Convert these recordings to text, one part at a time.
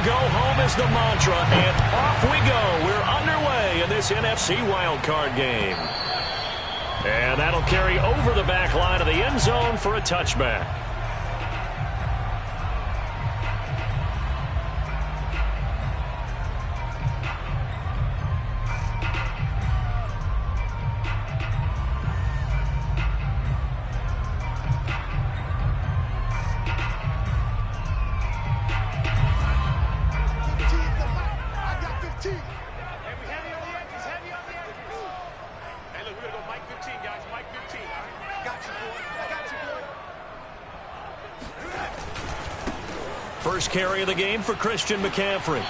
go home is the mantra, and off we go. We're underway in this NFC wildcard game. And that'll carry over the back line of the end zone for a touchback. First carry of the game for Christian McCaffrey.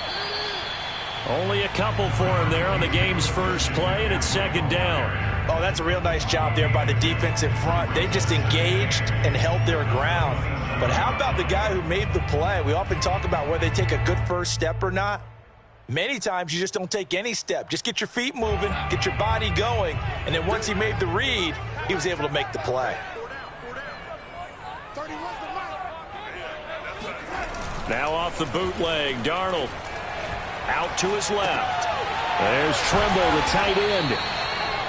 Only a couple for him there on the game's first play, and it's second down. Oh, that's a real nice job there by the defensive front. They just engaged and held their ground. But how about the guy who made the play? We often talk about whether they take a good first step or not. Many times you just don't take any step. Just get your feet moving, get your body going, and then once he made the read, he was able to make the play. Now off the bootleg, Darnold out to his left. There's Trimble, the tight end.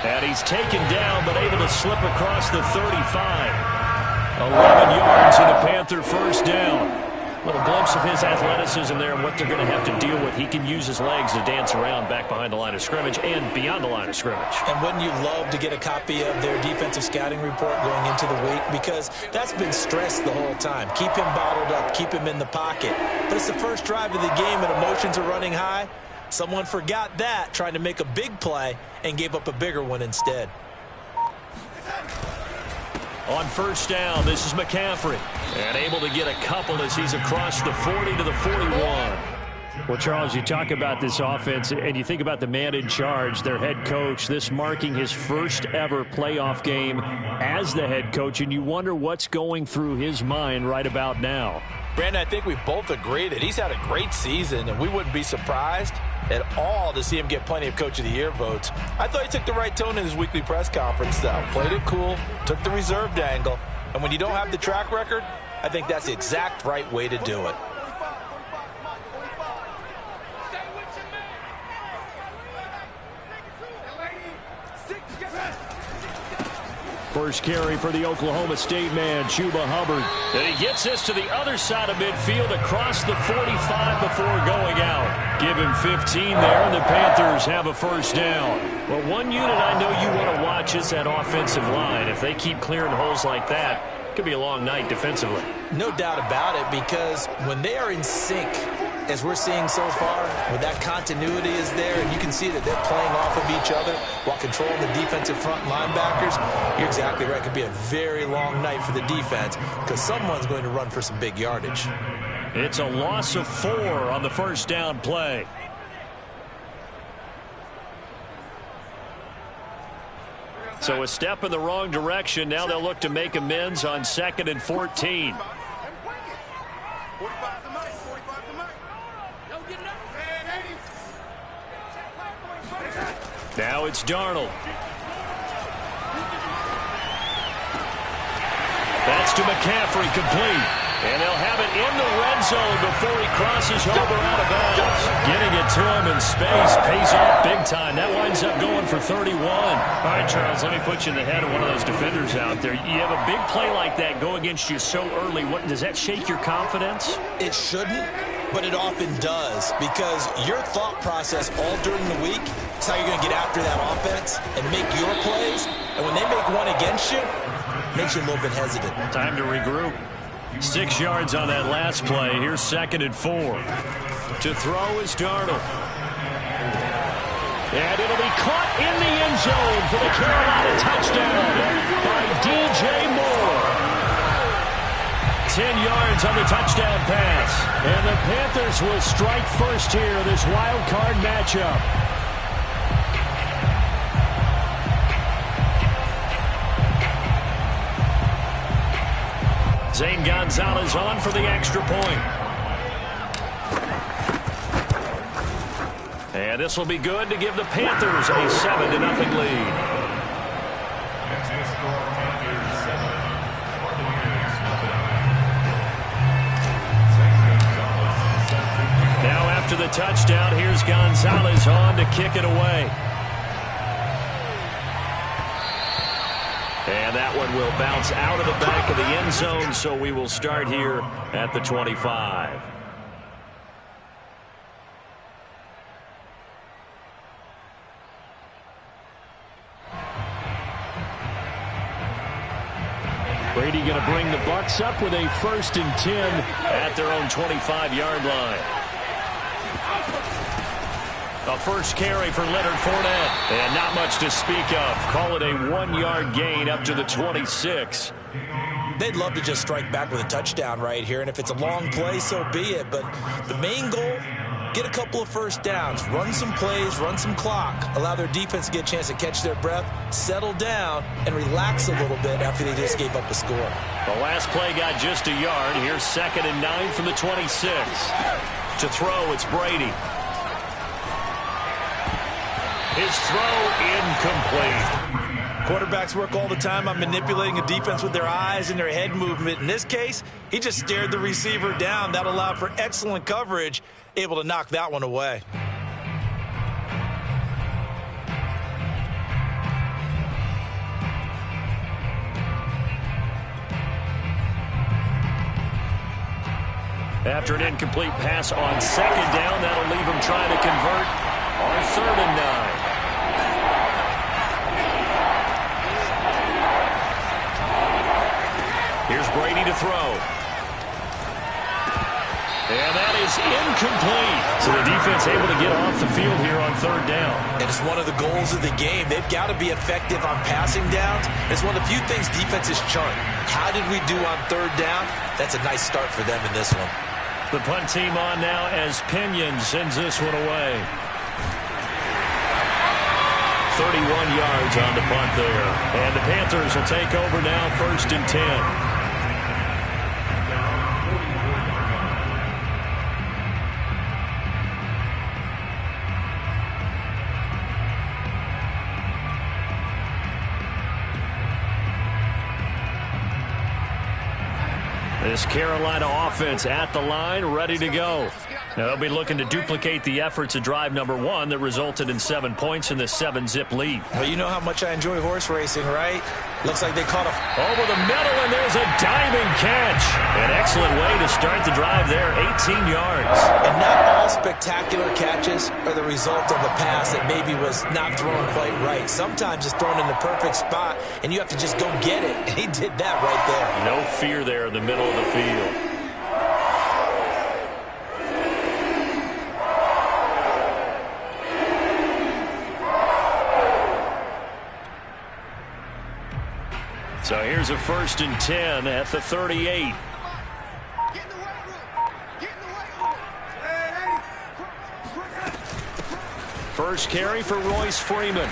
And he's taken down, but able to slip across the 35. 11 yards and a Panther first down. A little glimpse of his athleticism there and what they're going to have to deal with. He can use his legs to dance around back behind the line of scrimmage and beyond the line of scrimmage. And wouldn't you love to get a copy of their defensive scouting report going into the week? Because that's been stressed the whole time. Keep him bottled up, keep him in the pocket. But it's the first drive of the game and emotions are running high. Someone forgot that, trying to make a big play, and gave up a bigger one instead. On first down, this is McCaffrey. And able to get a couple as he's across the 40 to the 41. Well, Charles, you talk about this offense, and you think about the man in charge, their head coach, this marking his first ever playoff game as the head coach, and you wonder what's going through his mind right about now. Brandon, I think we both agree that he's had a great season, and we wouldn't be surprised at all to see him get plenty of Coach of the Year votes. I thought he took the right tone in his weekly press conference, though. Played it cool, took the reserved angle, and when you don't have the track record, I think that's the exact right way to do it. First carry for the Oklahoma State man, Chuba Hubbard. And he gets this to the other side of midfield across the 45 before going out. Give him 15 there, and the Panthers have a first down. Well, one unit I know you want to watch is that offensive line. If they keep clearing holes like that, it could be a long night defensively. No doubt about it, because when they are in sync, as we're seeing so far, when that continuity is there and you can see that they're playing off of each other while controlling the defensive front linebackers, you're exactly right. It could be a very long night for the defense because someone's going to run for some big yardage. It's a loss of 4 on the first down play. So a step in the wrong direction. Now they'll look to make amends on 2nd and 14. Now it's Darnold. That's to McCaffrey, complete. And they'll have it in the red zone before he crosses over out of bounds. Getting it to him in space pays off big time. That winds up going for 31. All right, Charles, let me put you in the head of one of those defenders out there. You have a big play like that go against you so early. Does that shake your confidence? It shouldn't, but it often does, because your thought process all during the week is how you're going to get after that offense and make your plays. And when they make one against you, it makes you a little bit hesitant. Time to regroup. 6 yards on that last play. Here's 2nd and 4. To throw is Darnold. And it'll be caught in the end zone for the Carolina touchdown by DJ Moore. 10 yards on the touchdown pass. And the Panthers will strike first here in this wild card matchup. Zane Gonzalez on for the extra point. And this will be good to give the Panthers a 7-0 lead. Now after the touchdown. Here's Gonzalez on to kick it away. And that one will bounce out of the back of the end zone, so we will start here at the 25. Brady going to bring the Bucs up with a 1st and 10 at their own 25-yard line. A first carry for Leonard Fournette. And not much to speak of. Call it a 1-yard gain up to the 26. They'd love to just strike back with a touchdown right here. And if it's a long play, so be it. But the main goal, get a couple of first downs, run some plays, run some clock, allow their defense to get a chance to catch their breath, settle down, and relax a little bit after they just gave up a score. The last play got just a yard. Here's 2nd and 9 from the 26. To throw, it's Brady. His throw incomplete. Quarterbacks work all the time on manipulating a defense with their eyes and their head movement. In this case, he just stared the receiver down. That allowed for excellent coverage, able to knock that one away. After an incomplete pass on 2nd down, that'll leave him trying to convert on 3rd and 9. Here's Brady to throw. And that is incomplete. So the defense able to get off the field here on 3rd down. And it's one of the goals of the game. They've got to be effective on passing downs. It's one of the few things defenses chart. How did we do on 3rd down? That's a nice start for them in this one. The punt team on now as Pinion sends this one away. 31 yards on the punt there. And the Panthers will take over now, 1st and 10. This Carolina offense at the line, ready to go. Now they'll be looking to duplicate the efforts of drive number 1 that resulted in 7 points in the 7-zip lead. Well, you know how much I enjoy horse racing, right? Looks like they caught a... Over the middle, and there's a diving catch. An excellent way to start the drive there, 18 yards. And not all spectacular catches are the result of a pass that maybe was not thrown quite right. Sometimes it's thrown in the perfect spot, and you have to just go get it. And he did that right there. No fear there in the middle of the field. So here's a 1st and 10 at the 38. First carry for Royce Freeman.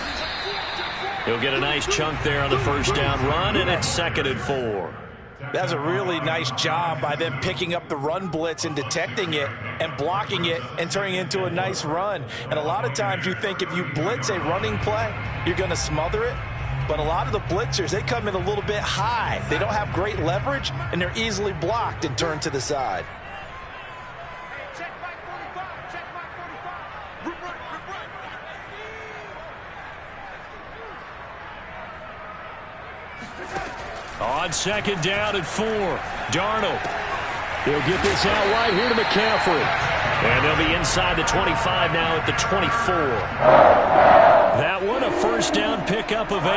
He'll get a nice chunk there on the 1st down run, and it's 2nd and 4. That's a really nice job by them picking up the run blitz and detecting it and blocking it and turning it into a nice run. And a lot of times you think if you blitz a running play, you're going to smother it. But a lot of the blitzers, they come in a little bit high. They don't have great leverage, and they're easily blocked and turned to the side. On 2nd down and 4, Darnold. He'll get this out wide here to McCaffrey. And they'll be inside the 25 now at the 24. That one, a 1st down pickup of 8.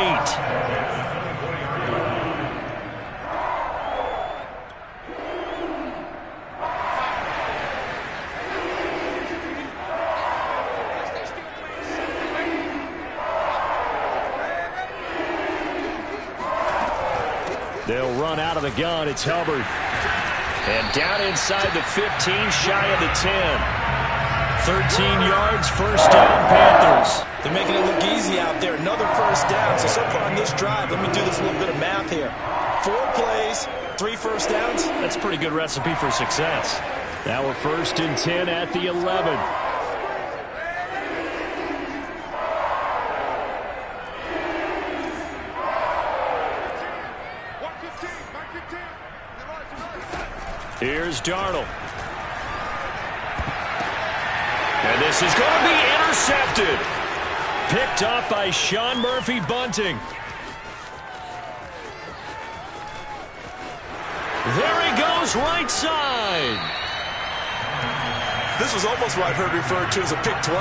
They'll run out of the gun. It's Hubbard. And down inside the 15, shy of the 10. 13 yards, 1st down, Panthers. They're making it look easy out there. Another 1st down. So far on this drive, let me do this little bit of math here. 4 plays, 3 1st downs. That's a pretty good recipe for success. Now we're 1st and 10 at the 11. Here's Darnold. And this is going to be intercepted. Picked up by Sean Murphy-Bunting. There he goes, right side. This was almost what I've heard referred to as a pick 12.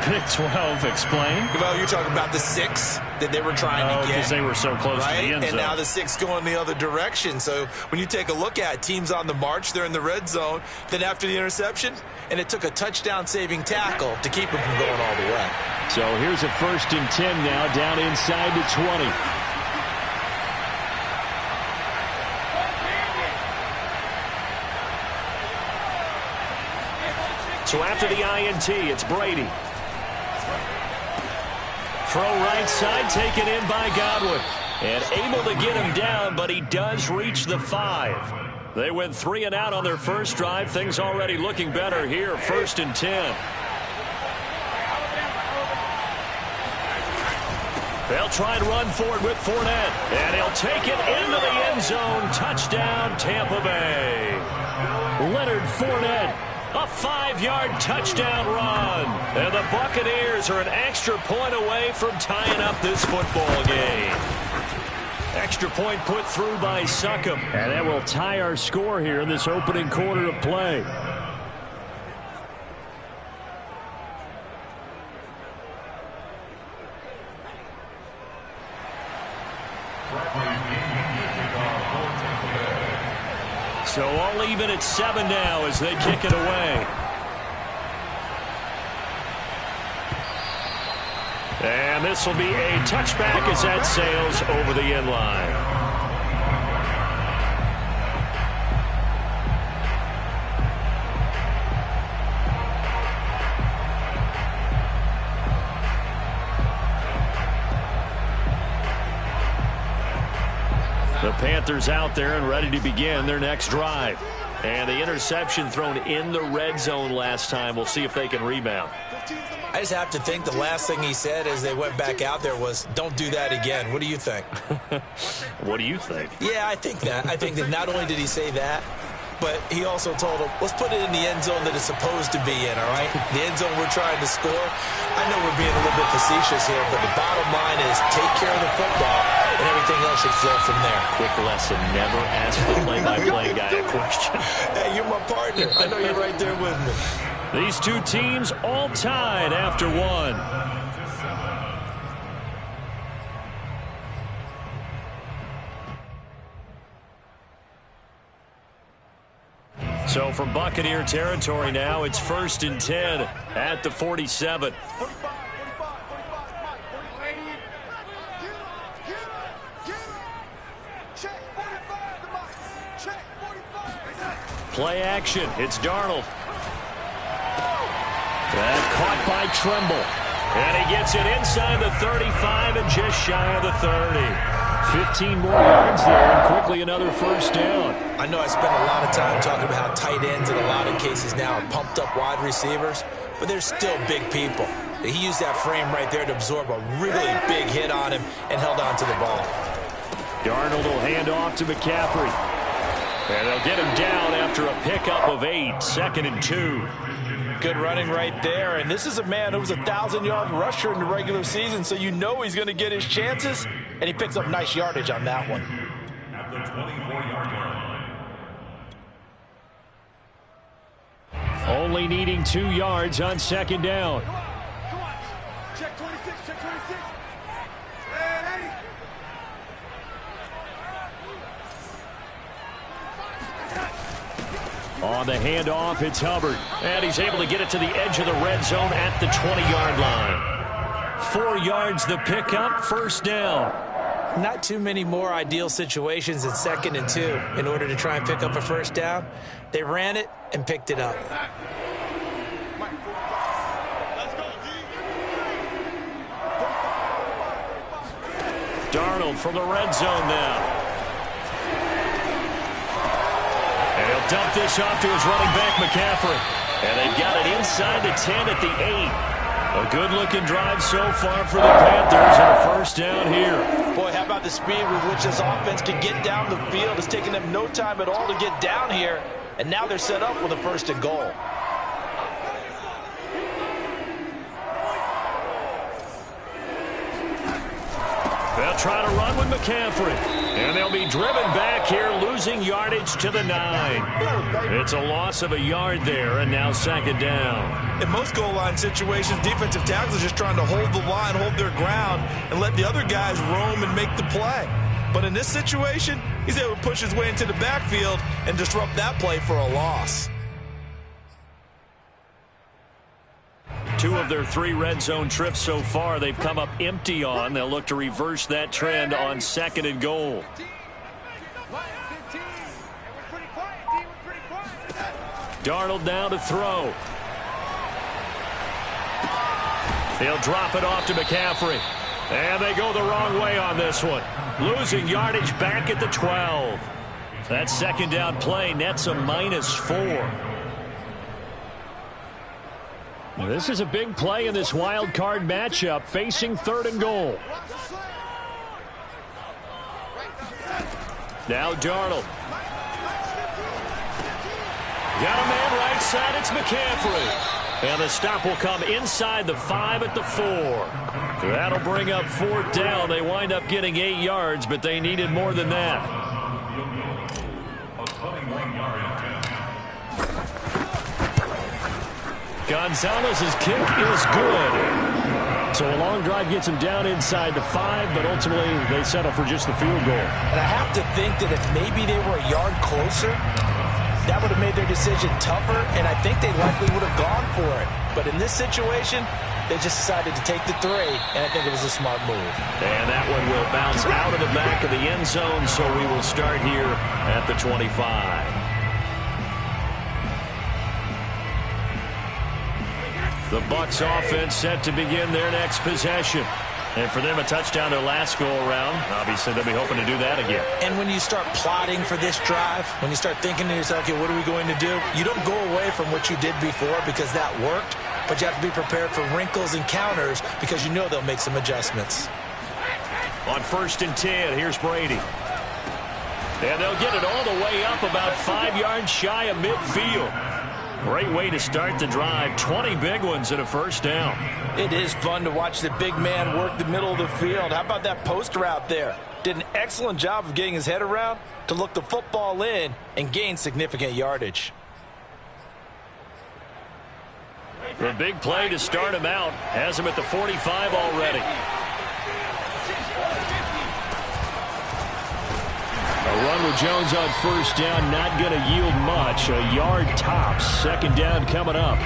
Pick 12, explain. Well, you're talking about the 6 that they were trying to get. Because they were so close right? to the end zone. And now the 6 going the other direction. So when you take a look at teams on the march, they're in the red zone. Then after the interception, and it took a touchdown-saving tackle to keep them from going all the way. So here's a 1st and 10 now, down inside the 20. So after the INT, it's Brady. Throw right side, taken in by Godwin. And able to get him down, but he does reach the 5. They went 3 and out on their first drive. Things already looking better here, 1st and 10. They'll try and run forward with Fournette. And he'll take it into the end zone. Touchdown, Tampa Bay. Leonard Fournette. A 5-yard touchdown run. And the Buccaneers are an extra point away from tying up this football game. Extra point put through by Succop. And that will tie our score here in this opening quarter of play. So all even at 7 now as they kick it away. And this will be a touchback as that sails over the end line. The Panthers out there and ready to begin their next drive. And the interception thrown in the red zone last time. We'll see if they can rebound. I just have to think the last thing he said as they went back out there was, don't do that again. What do you think? What do you think? Yeah, I think that. I think that not only did he say that, but he also told him, let's put it in the end zone that it's supposed to be in, all right? The end zone we're trying to score. I know we're being a little bit facetious here, but the bottom line is take care of the football, and everything else should flow from there. Quick lesson, never ask the play-by-play guy a question. Hey, you're my partner. I know you're right there with me. These two teams all tied after 1. So from Buccaneer territory now, it's 1st and 10 at the 47. Play action. It's Darnold. That caught by Tremble. And he gets it inside the 35 and just shy of the 30. 15 more yards there, and quickly another 1st down. I know I spent a lot of time talking about how tight ends in a lot of cases now are pumped up wide receivers, but they're still big people. He used that frame right there to absorb a really big hit on him and held on to the ball. Darnold will hand off to McCaffrey. And they'll get him down after a pickup of 8, 2nd and 2. Good running right there, and this is a man who was a 1,000-yard rusher in the regular season, so you know he's going to get his chances, and he picks up nice yardage on that one. At the 24-yard line. Only needing 2 yards on 2nd down. Come on. Check 26, check 26. On the handoff, it's Hubbard. And he's able to get it to the edge of the red zone at the 20-yard line. 4 yards the pickup, 1st down. Not too many more ideal situations in 2nd and 2 in order to try and pick up a 1st down. They ran it and picked it up. Darnold from the red zone now. And he'll dump this off to his running back, McCaffrey. And they've got it inside the 10 at the 8. A good-looking drive so far for the Panthers and a 1st down here. Boy, how about the speed with which this offense can get down the field? It's taking them no time at all to get down here. And now they're set up with a 1st and goal. They'll try to run with McCaffrey. And they'll be driven back here, losing yardage to the 9. It's a loss of a yard there, and now 2nd down. In most goal line situations, defensive tackles are just trying to hold the line, hold their ground, and let the other guys roam and make the play. But in this situation, he's able to push his way into the backfield and disrupt that play for a loss. 2 of their 3 red zone trips so far they've come up empty on. They'll look to reverse that trend on 2nd and goal. Darnold now to throw. He'll drop it off to McCaffrey. And they go the wrong way on this one. Losing yardage back at the 12. That 2nd down play nets a -4. This is a big play in this wild card matchup, facing 3rd and goal. Now Darnold. Got a man right side. It's McCaffrey. And the stop will come inside the 5 at the 4. That'll bring up 4th down. They wind up getting 8 yards, but they needed more than that. Gonzalez's kick is good. So a long drive gets him down inside the 5, but ultimately they settle for just the field goal. And I have to think that if maybe they were a yard closer, that would have made their decision tougher, and I think they likely would have gone for it. But in this situation, they just decided to take the 3, and I think it was a smart move. And that one will bounce out of the back of the end zone, so we will start here at the 25. The Bucs offense set to begin their next possession. And for them, a touchdown their last go-around. Obviously, they'll be hoping to do that again. And when you start plotting for this drive, when you start thinking to yourself, okay, what are we going to do? You don't go away from what you did before because that worked, but you have to be prepared for wrinkles and counters because you know they'll make some adjustments. On 1st and 10, here's Brady. And they'll get it all the way up about 5 yards shy of midfield. Great way to start the drive. 20 big ones and a 1st down. It is fun to watch the big man work the middle of the field. How about that post route there? Did an excellent job of getting his head around to look the football in and gain significant yardage. The big play to start him out has him at the 45 already. A run with Jones on 1st down, not going to yield much. A yard tops. 2nd down coming up.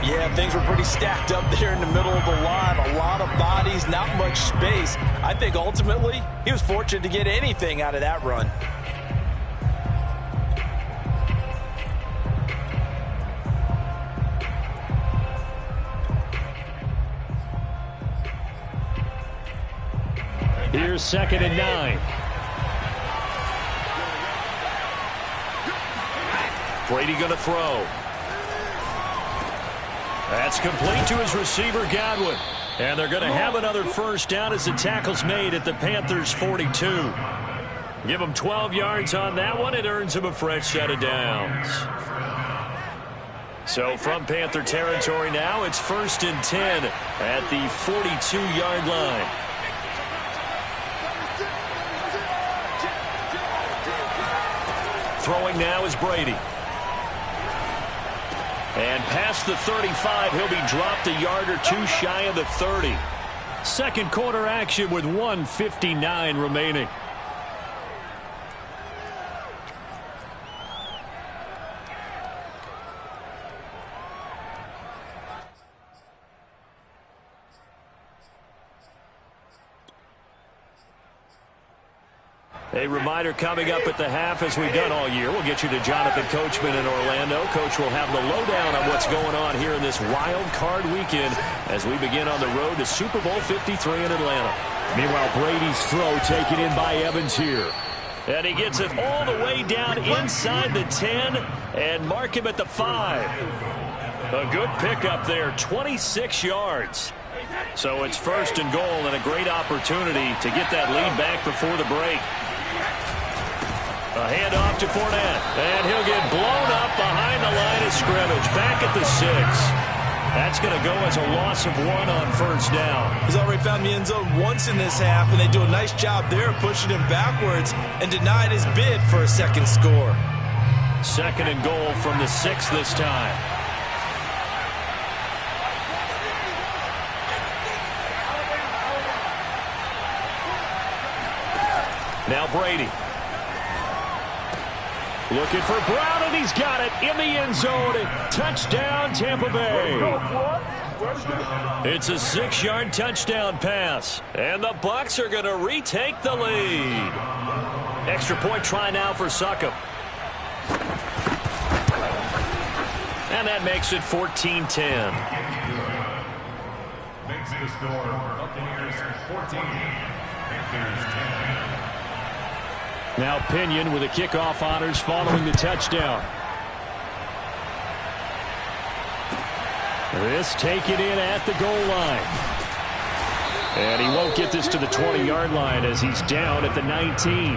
Yeah, things were pretty stacked up there in the middle of the line. A lot of bodies, not much space. I think ultimately he was fortunate to get anything out of that run. Here's 2nd and 9. Brady going to throw. That's complete to his receiver, Godwin. And they're going to have another 1st down as the tackle's made at the Panthers' 42. Give them 12 yards on that one. It earns them a fresh set of downs. So from Panther territory now, it's 1st and 10 at the 42-yard line. Throwing now is Brady. And past the 35, he'll be dropped a yard or 2 shy of the 30. 2nd quarter action with 1:59 remaining. A reminder coming up at the half, as we've done all year. We'll get you to Jonathan Coachman in Orlando. Coach will have the lowdown on what's going on here in this wild card weekend as we begin on the road to Super Bowl 53 in Atlanta. Meanwhile, Brady's throw taken in by Evans here. And he gets it all the way down inside the 10 and mark him at the 5. A good pickup there, 26 yards. So it's 1st and goal and a great opportunity to get that lead back before the break. A handoff to Fournette, and he'll get blown up behind the line of scrimmage, back at the 6. That's going to go as a loss of 1 on first down. He's already found the end zone once in this half, and they do a nice job there pushing him backwards and denied his bid for a second score. 2nd and goal from the 6 this time. Now Brady. Looking for Brown, and he's got it in the end zone. Touchdown, Tampa Bay. It's a 6-yard touchdown pass, and the Bucs are going to retake the lead. Extra point try now for Succop. And that makes it 14-10. Makes the score Buccaneers 14, Panthers 10. Now Pinion with the kickoff honors following the touchdown. This taken in at the goal line. And he won't get this to the 20-yard line as he's down at the 19.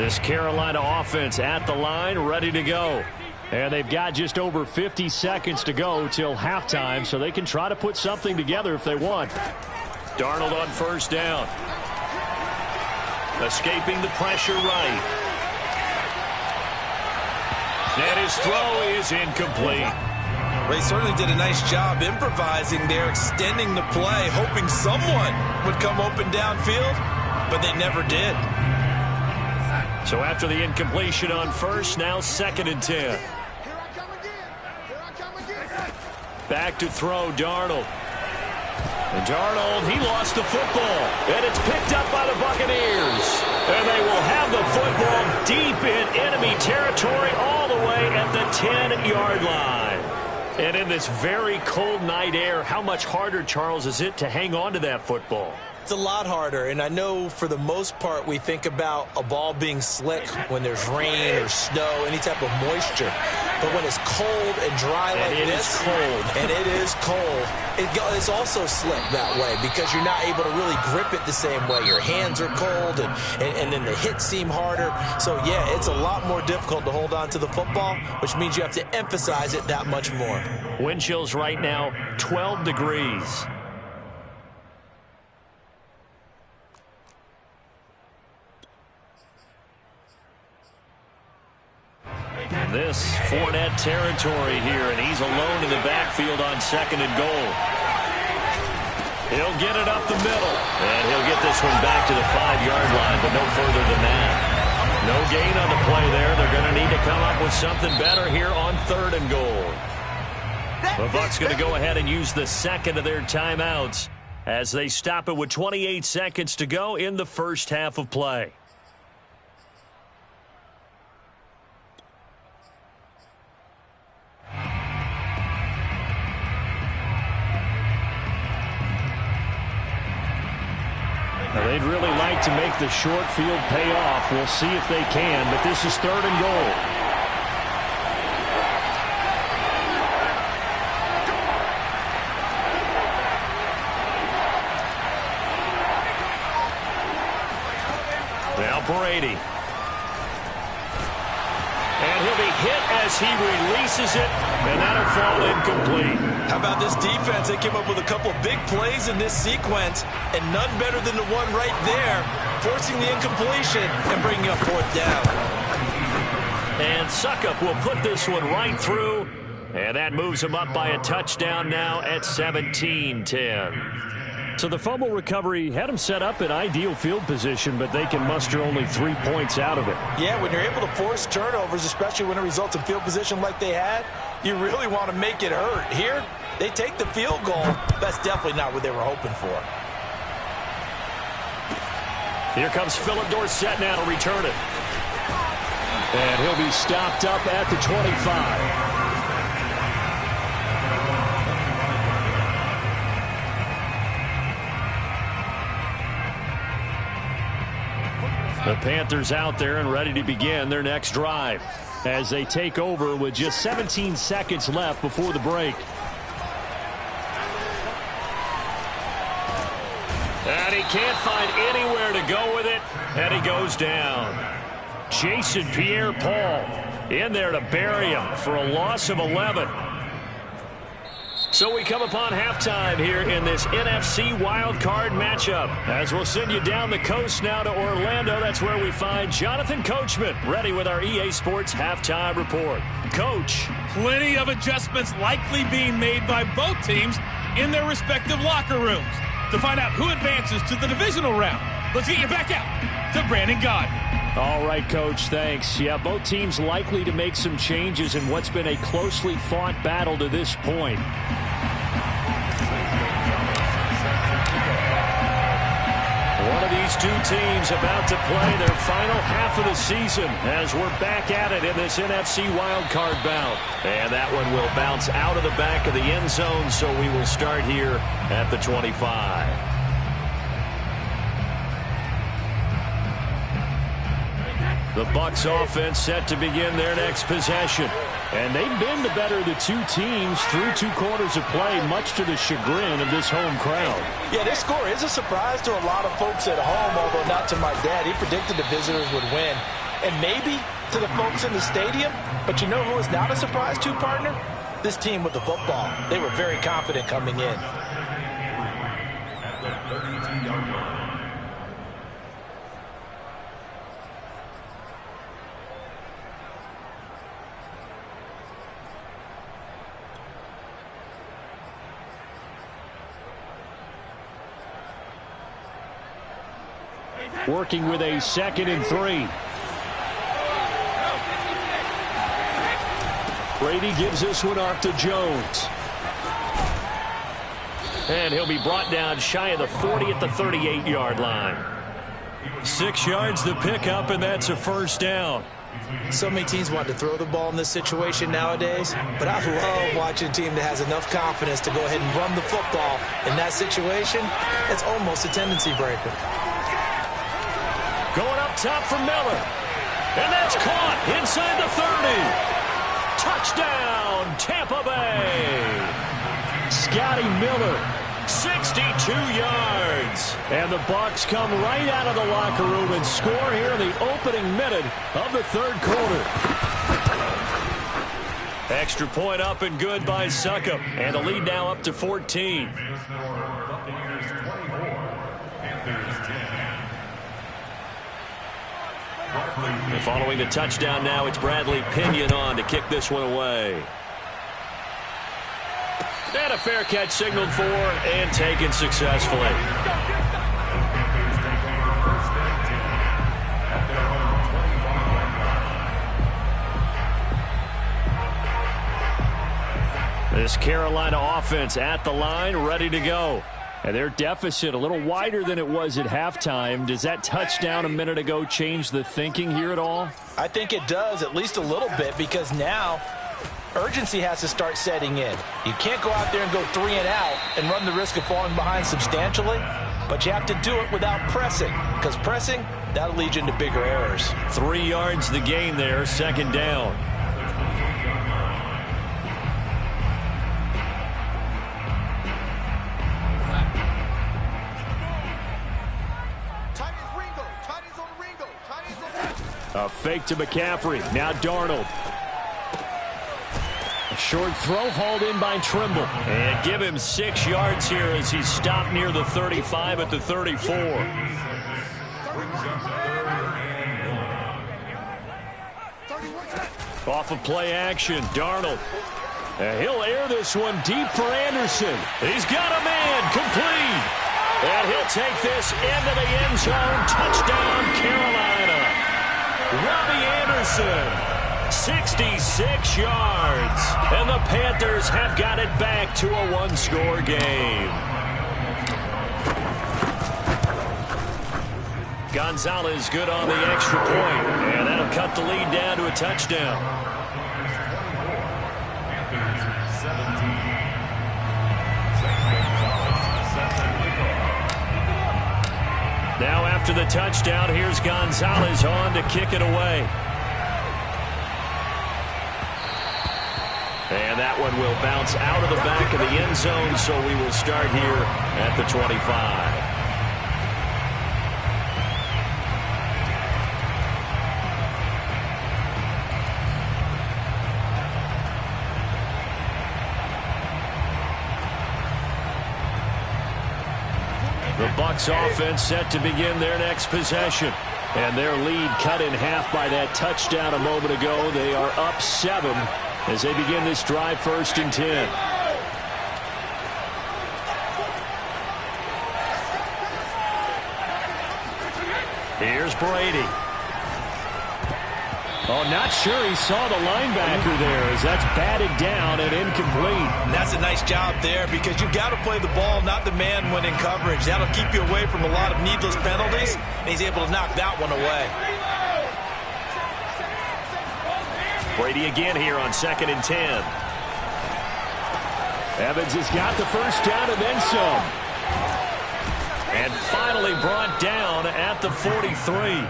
This Carolina offense at the line, ready to go. And they've got just over 50 seconds to go till halftime, so they can try to put something together if they want. Darnold on first down. Escaping the pressure right. And his throw is incomplete. They certainly did a nice job improvising there, extending the play, hoping someone would come open downfield, but they never did. So after the incompletion on first, now 2nd and 10. Back to throw, Darnold. And Darnold, he lost the football. And it's picked up by the Buccaneers. And they will have the football deep in enemy territory all the way at the 10-yard line. And in this very cold night air, how much harder, Charles, is it to hang on to that football? It's a lot harder, and I know for the most part we think about a ball being slick when there's rain or snow, any type of moisture. But when it's cold and dry like this, and it is cold, it is also slick that way because you're not able to really grip it the same way. Your hands are cold, and then the hits seem harder. So, yeah, it's a lot more difficult to hold on to the football, which means you have to emphasize it that much more. Wind chills right now, 12 degrees. This Fournette territory here, and he's alone in the backfield on 2nd and goal. He'll get it up the middle, and he'll get this one back to the 5-yard line, but no further than that. No gain on the play there. They're going to need to come up with something better here on 3rd and goal. The Bucs going to go ahead and use the 2nd of their timeouts as they stop it with 28 seconds to go in the first half of play. They'd really like to make the short field pay off. We'll see if they can, but this is 3rd and goal. Now Brady. And he'll be hit as he releases it, and that'll fall incomplete. How about this defense? They came up with a couple of big plays in this sequence, and none better than the one right there, forcing the incompletion and bringing up 4th down. And Succop will put this one right through, and that moves him up by a touchdown now at 17-10. So the fumble recovery had them set up in ideal field position, but they can muster only 3 points out of it. Yeah, when you're able to force turnovers, especially when it results in field position like they had, you really want to make it hurt. Here, they take the field goal. That's definitely not what they were hoping for. Here comes Philip Dorsett now to return it. And he'll be stopped up at the 25. The Panthers out there and ready to begin their next drive as they take over with just 17 seconds left before the break. And he can't find anywhere to go with it, and he goes down. Jason Pierre-Paul in there to bury him for a loss of 11. So we come upon halftime here in this NFC wildcard matchup. As we'll send you down the coast now to Orlando, that's where we find Jonathan Coachman ready with our EA Sports halftime report. Coach. Plenty of adjustments likely being made by both teams in their respective locker rooms. To find out who advances to the divisional round, let's get you back out to Brandon Gaudin. All right, Coach, thanks. Yeah, both teams likely to make some changes in what's been a closely fought battle to this point. One of these two teams about to play their final half of the season as we're back at it in this NFC wildcard bout. And that one will bounce out of the back of the end zone, so we will start here at the 25. The Bucs offense set to begin their next possession. And they've been the better of the two teams through 2 quarters of play, much to the chagrin of this home crowd. Yeah, this score is a surprise to a lot of folks at home, although not to my dad. He predicted the visitors would win. And maybe to the folks in the stadium. But you know who is not a surprise to, partner? This team with the football. They were very confident coming in. At the 32-yard line. Working with a 2nd and 3. Brady gives this one off to Jones. And he'll be brought down shy of the 40 at the 38-yard line. 6 yards the pickup, and that's a first down. So many teams want to throw the ball in this situation nowadays, but I love watching a team that has enough confidence to go ahead and run the football in that situation. It's almost a tendency breaker. Going up top for Miller. And that's caught inside the 30. Touchdown, Tampa Bay. Scotty Miller, 62 yards. And the Bucs come right out of the locker room and score here in the opening minute of the 3rd quarter. Extra point up and good by Succop. And the lead now up to 14. Buccaneers 24, Panthers 10. And following the touchdown now, it's Bradley Pinion on to kick this one away. And a fair catch signaled for and taken successfully. This Carolina offense at the line, ready to go. And their deficit a little wider than it was at halftime. Does that touchdown a minute ago change the thinking here at all? I think it does, at least a little bit, because now urgency has to start setting in. You can't go out there and go 3 and out and run the risk of falling behind substantially, but you have to do it without pressing, because pressing, that'll lead you into bigger errors. 3 yards the gain there, 2nd down. A fake to McCaffrey. Now Darnold. A short throw hauled in by Trimble. And give him 6 yards here as he's stopped near the 35 at the 34. Off of play action, Darnold. And he'll air this one deep for Anderson. He's got a man, complete. And he'll take this into the end zone. Touchdown, Carolina. Robbie Anderson, 66 yards. And the Panthers have got it back to a 1-score game. Gonzalez good on the extra point. And that'll cut the lead down to a touchdown. Panthers 17. Now after the touchdown, here's Gonzalez on to kick it away. And that one will bounce out of the back of the end zone, so we will start here at the 25. The Bucs offense set to begin their next possession. And their lead cut in half by that touchdown a moment ago. They are up 7 as they begin this drive, 1st and 10. Here's Brady. Oh, not sure he saw the linebacker there as that's batted down and incomplete. And that's a nice job there because you've got to play the ball, not the man when in coverage. That'll keep you away from a lot of needless penalties, and he's able to knock that one away. Brady again here on 2nd and 10. Evans has got the first down and then some. And finally brought down at the 43.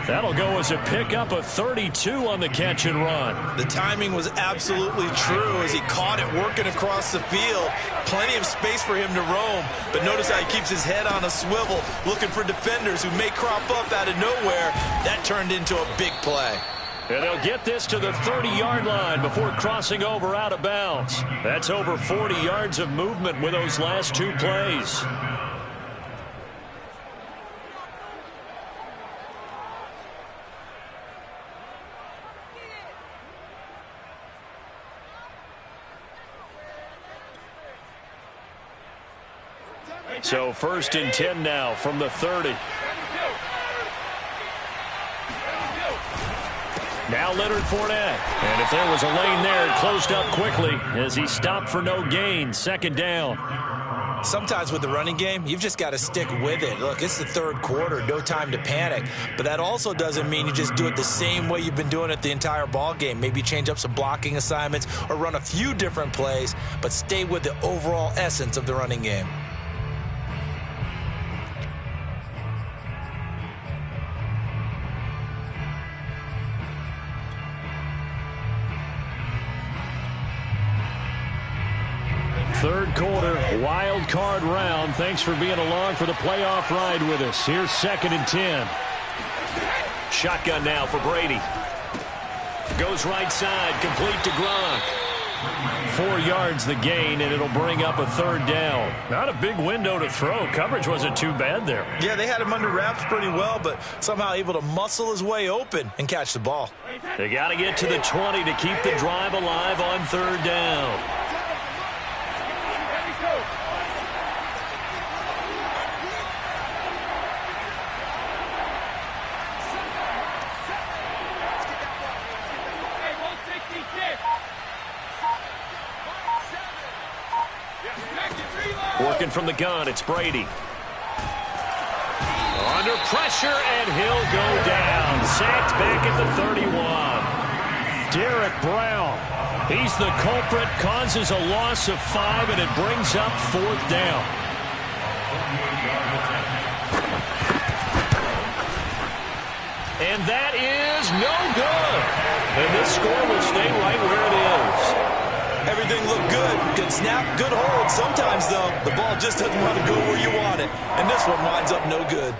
That'll go as a pickup of 32 on the catch and run. The timing was absolutely true as he caught it working across the field. Plenty of space for him to roam. But notice how he keeps his head on a swivel, looking for defenders who may crop up out of nowhere. That turned into a big play. And they'll get this to the 30-yard line before crossing over out of bounds. That's over 40 yards of movement with those last 2 plays. So 1st and 10 now from the 30. Now Leonard Fournette. And if there was a lane there, it closed up quickly as he stopped for no gain. 2nd down. Sometimes with the running game, you've just got to stick with it. Look, it's the 3rd quarter, no time to panic. But that also doesn't mean you just do it the same way you've been doing it the entire ball game. Maybe change up some blocking assignments or run a few different plays, but stay with the overall essence of the running game. Third quarter, wild card round. Thanks for being along for the playoff ride with us. Here's 2nd and 10. Shotgun now for Brady. Goes right side, complete to Gronk. 4 yards the gain, and it'll bring up a 3rd down. Not a big window to throw. Coverage wasn't too bad there. Yeah, they had him under wraps pretty well, but somehow able to muscle his way open and catch the ball. They got to get to the 20 to keep the drive alive on 3rd down. Working from the gun, it's Brady. Under pressure, and he'll go down. Sacked back at the 31. Derek Brown. He's the culprit, causes a loss of 5, and it brings up 4th down. And that is no good. And this score will stay right where it is. Everything looked good. Good snap, good hold. Sometimes, though, the ball just doesn't want to go where you want it. And this one winds up no good.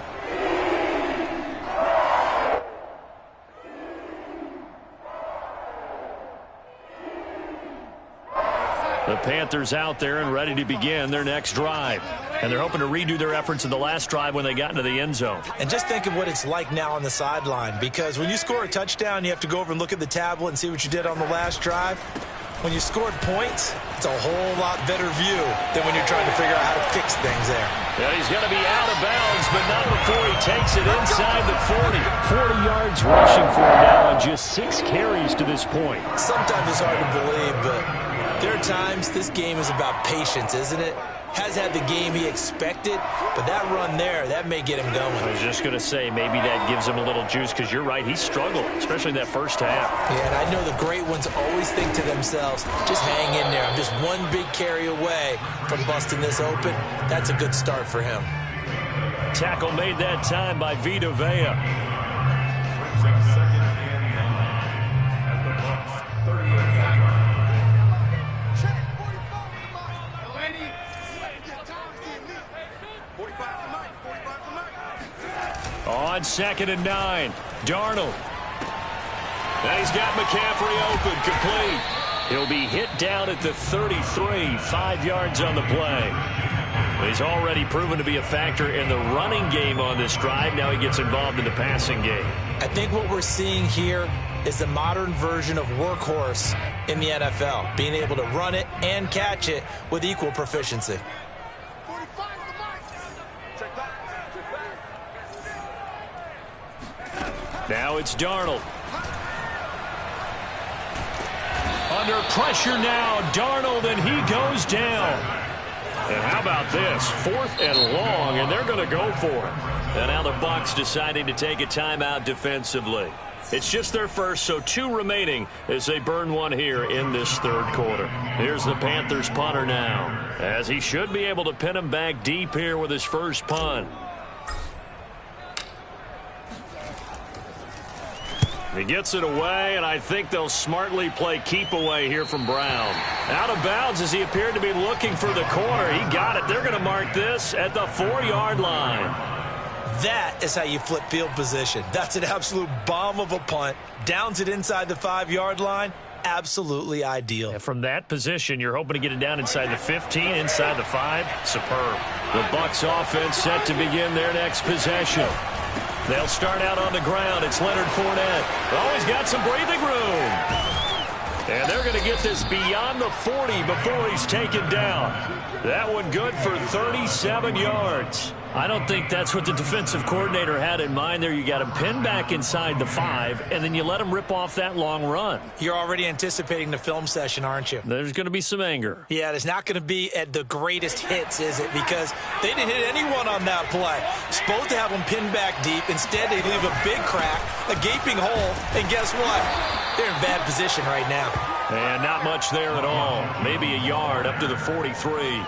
The Panthers out there and ready to begin their next drive. And they're hoping to redo their efforts in the last drive when they got into the end zone. And just think of what it's like now on the sideline. Because when you score a touchdown, you have to go over and look at the tablet and see what you did on the last drive. When you scored points, it's a whole lot better view than when you're trying to figure out how to fix things there. Yeah, he's going to be out of bounds, but not before he takes it inside the 40. 40 yards rushing for him now and just 6 carries to this point. Sometimes it's hard to believe, but there are times this game is about patience, isn't it? Has had the game he expected, but that run there, that may get him going. I was just going to say, maybe that gives him a little juice, because you're right, he struggled, especially in that first half. Yeah, and I know the great ones always think to themselves, just hang in there. I'm just one big carry away from busting this open. That's a good start for him. Tackle made that time by Vita Vea. On 2nd and 9, Darnold. Now he's got McCaffrey open, complete. He'll be hit down at the 33, 5 yards on the play. He's already proven to be a factor in the running game on this drive. Now he gets involved in the passing game. I think what we're seeing here is the modern version of workhorse in the NFL, being able to run it and catch it with equal proficiency. Now it's Darnold. Under pressure now, Darnold, and he goes down. And how about this? 4th and long, and they're going to go for it. And now the Bucs deciding to take a timeout defensively. It's just their first, so 2 remaining as they burn one here in this 3rd quarter. Here's the Panthers punter now, as he should be able to pin him back deep here with his first punt. He gets it away, and I think they'll smartly play keep away here from Brown. Out of bounds as he appeared to be looking for the corner. He got it. They're going to mark this at the 4-yard line. That is how you flip field position. That's an absolute bomb of a punt. Downs it inside the 5-yard line. Absolutely ideal. And from that position, you're hoping to get it down inside the 15, inside the 5. Superb. The Bucs offense set to begin their next possession. They'll start out on the ground. It's Leonard Fournette. Always got some breathing room. And they're going to get this beyond the 40 before he's taken down. That one good for 37 yards. I don't think that's what the defensive coordinator had in mind there. You got him pinned back inside the 5, and then you let him rip off that long run. You're already anticipating the film session, aren't you? There's going to be some anger. Yeah, it's not going to be at the greatest hits, is it? Because they didn't hit anyone on that play. Supposed to have them pinned back deep. Instead, they leave a big crack, a gaping hole, and guess what? They're in bad position right now. And not much there at all. Maybe a yard up to the 43.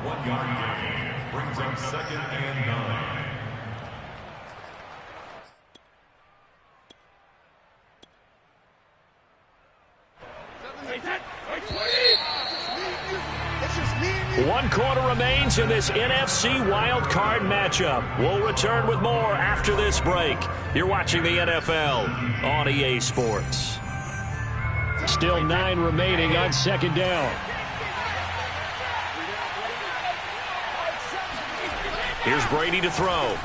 1 yard gain brings up 2nd and 9. One quarter remains in this NFC wild card matchup. We'll return with more after this break. You're watching the NFL on EA Sports. Still 9 remaining on 2nd down. Here's Brady to throw.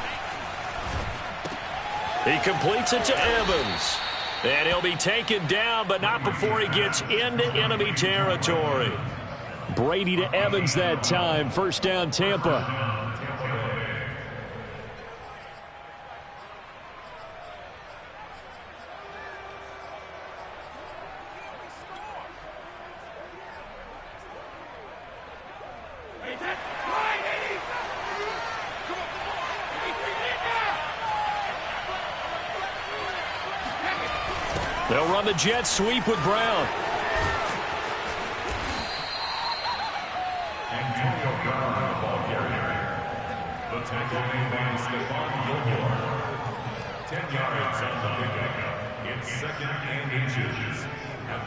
He completes it to Evans. And he'll be taken down, but not before he gets into enemy territory. Brady to Evans that time. 1st down, Tampa. They'll run the jet sweep with Brown. Antonio Brown, the ball carrier. The tackle made by Stephon Gilmore. 10 yards on the pickup. It's 2nd and inches.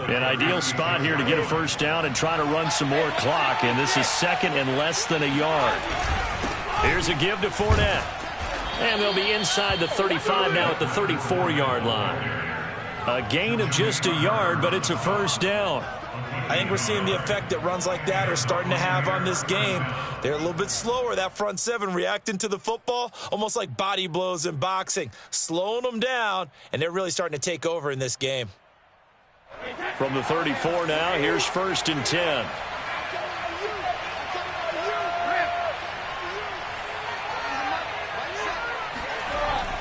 An ideal spot here to get a 1st down and try to run some more clock. And this is 2nd and less than a yard. Here's a give to Fournette. And they'll be inside the 35 now at the 34-yard line. A gain of just a yard, but it's a 1st down. I think we're seeing the effect that runs like that are starting to have on this game. They're a little bit slower, that front 7, reacting to the football, almost like body blows in boxing, slowing them down, and they're really starting to take over in this game. From the 34 now, here's 1st and 10.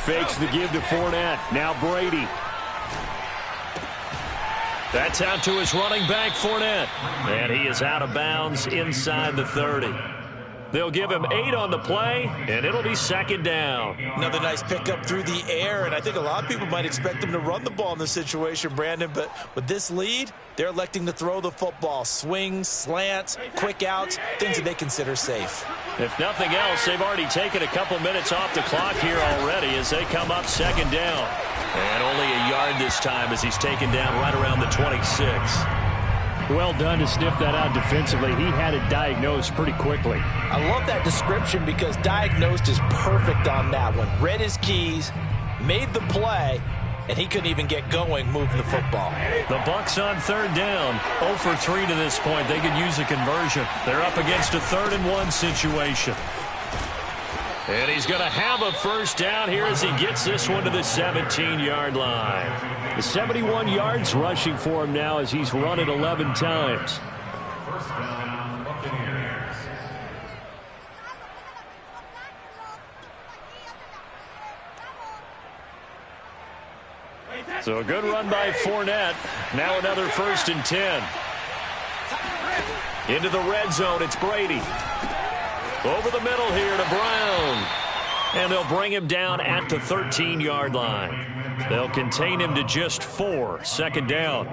Fakes the give to Fournette. Now Brady. That's out to his running back, Fournette. And he is out of bounds inside the 30. They'll give him 8 on the play, and it'll be 2nd down. Another nice pickup through the air, and I think a lot of people might expect them to run the ball in this situation, Brandon, but with this lead, they're electing to throw the football. Swings, slants, quick outs, things that they consider safe. If nothing else, they've already taken a couple minutes off the clock here already as they come up 2nd down. And only a yard this time as he's taken down right around the 26. Well done to sniff that out defensively. He had it diagnosed pretty quickly. I love that description because diagnosed is perfect on that one. Read his keys, made the play, and he couldn't even get going moving the football. The Bucs on third down, 0 for 3 to this point. They could use a conversion. They're up against a 3rd-and-1 situation. And he's going to have a first down here as he gets this one to the 17-yard line. The 71 yards rushing for him now as he's run it 11 times. First down, Buccaneers. So a good run by Fournette. Now another 1st and 10. Into the red zone, it's Brady. Over the middle here to Brown. And they'll bring him down at the 13-yard line. They'll contain him to just 4. 2nd down.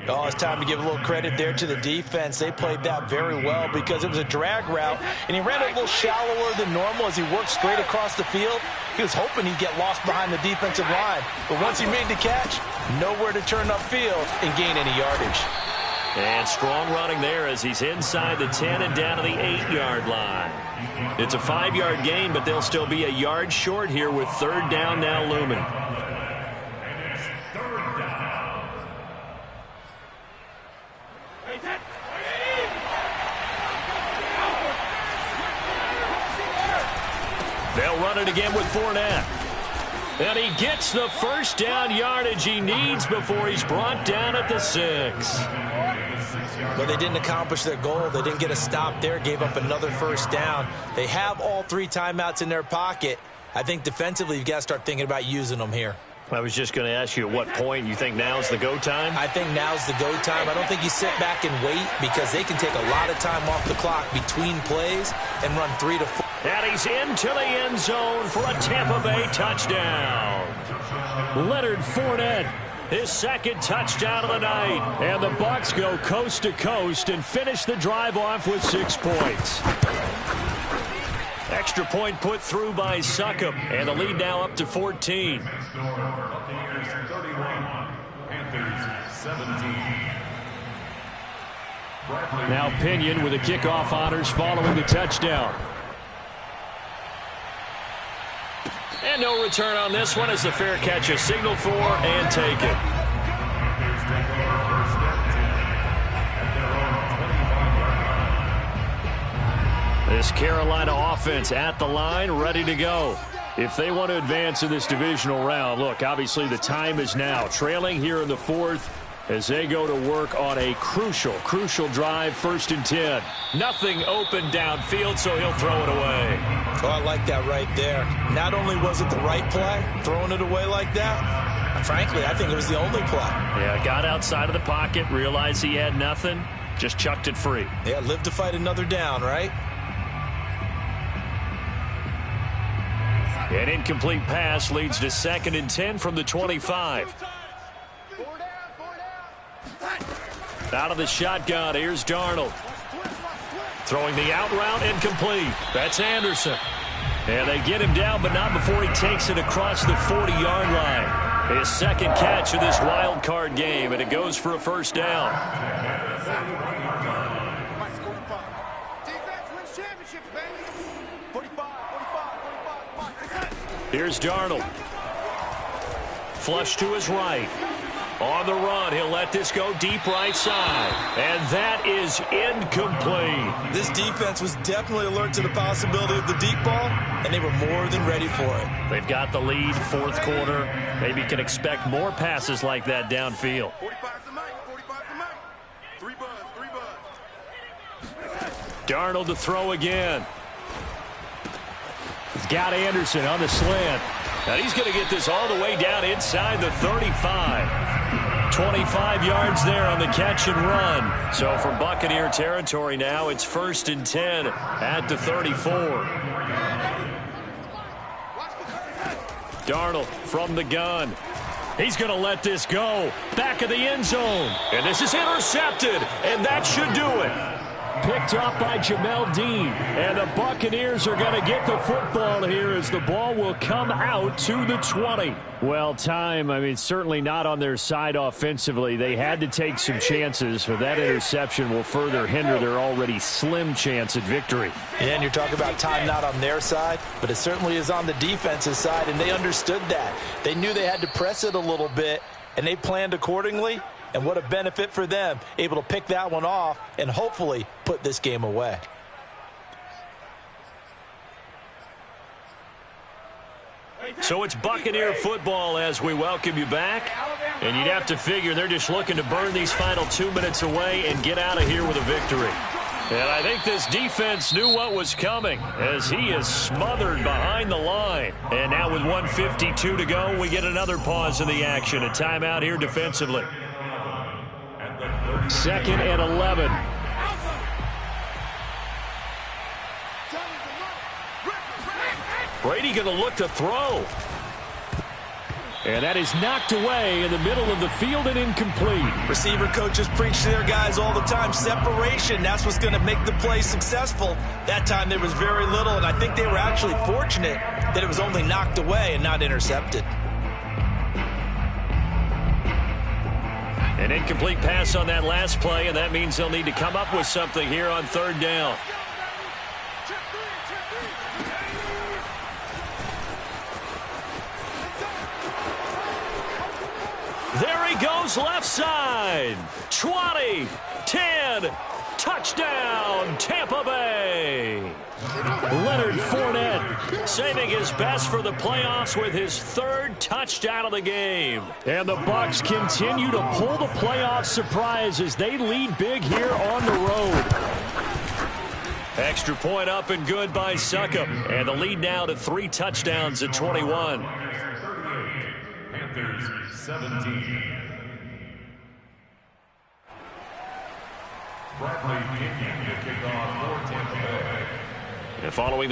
Oh, it's time to give a little credit there to the defense. They played that very well because it was a drag route, and he ran a little shallower than normal as he worked straight across the field. He was hoping he'd get lost behind the defensive line. But once he made the catch, nowhere to turn upfield and gain any yardage. And strong running there as he's inside the 10 and down to the 8-yard line. It's a 5-yard gain, but they'll still be a yard short here with 3rd down now looming. And it's 3rd down. They'll run it again with Fournette. And he gets the first down yardage he needs before he's brought down at the 6. But they didn't accomplish their goal. They didn't get a stop there, gave up another first down. They have all 3 timeouts in their pocket. I think defensively you've got to start thinking about using them here. I was just going to ask you at what point you think now's the go time? I think now's the go time. I don't think you sit back and wait because they can take a lot of time off the clock between plays and run 3 to 4. And he's into the end zone for a Tampa Bay touchdown. Leonard Fournette, his 2nd touchdown of the night. And the Bucs go coast to coast and finish the drive off with 6 points. Extra point put through by Succop, and the lead now up to 14. Buccaneers 31, Panthers 17. Now Pinion with the kickoff honors following the touchdown. And no return on this one as the fair catch is signaled for and taken. This Carolina offense at the line, ready to go. If they want to advance in this divisional round, look, obviously the time is now. Trailing here in the 4th as they go to work on a crucial drive, 1st and 10. Nothing open downfield, so he'll throw it away. Oh, I like that right there. Not only was it the right play, throwing it away like that, frankly, I think it was the only play. Yeah, got outside of the pocket, realized he had nothing, just chucked it free. Yeah, live to fight another down, right? An incomplete pass leads to 2nd and 10 from the 25. Out of the shotgun, here's Darnold. Throwing the out route, incomplete. That's Anderson. And they get him down, but not before he takes it across the 40-yard line. His 2nd catch of this wild card game, and it goes for a first down. Here's Darnold. Flush to his right. On the run, he'll let this go deep right side. And that is incomplete. This defense was definitely alert to the possibility of the deep ball, and they were more than ready for it. They've got the lead, 4th quarter. Maybe can expect more passes like that downfield. 45 to Mike. 45 to Mike. 3 buzz. Darnold to throw again. He's got Anderson on the slant. And he's going to get this all the way down inside the 35. 25 yards there on the catch and run. So from Buccaneer territory now, it's 1st and 10 at the 34. Darnold from the gun. He's going to let this go. Back of the end zone. And this is intercepted. And that should do it. Picked up by Jamel Dean. And the Buccaneers are going to get the football here as the ball will come out to the 20. Well, certainly not on their side offensively. They had to take some chances, but that interception will further hinder their already slim chance at victory. Yeah, and you're talking about time not on their side, but it certainly is on the defensive side, and they understood that. They knew they had to press it a little bit, and they planned accordingly. And what a benefit for them, able to pick that one off and hopefully put this game away. So it's Buccaneer football as we welcome you back. And you'd have to figure they're just looking to burn these final 2 minutes away and get out of here with a victory. And I think this defense knew what was coming as he is smothered behind the line. And now with 1:52 to go, we get another pause in the action. A timeout here defensively. 2nd and 11. Brady going to look to throw. And that is knocked away in the middle of the field and incomplete. Receiver coaches preach to their guys all the time. Separation, that's what's going to make the play successful. That time there was very little, and I think they were actually fortunate that it was only knocked away and not intercepted. An incomplete pass on that last play, and that means they'll need to come up with something here on 3rd down. There he goes left side. 20, 10, touchdown, Tampa Bay. Leonard Fournette saving his best for the playoffs with his 3rd touchdown of the game. And the Bucs continue to pull the playoff surprise as they lead big here on the road. Extra point up and good by Succop. And the lead now to 3 touchdowns at 21. Panthers 17. Bradley kicking the kickoff for Tampa Bay. And following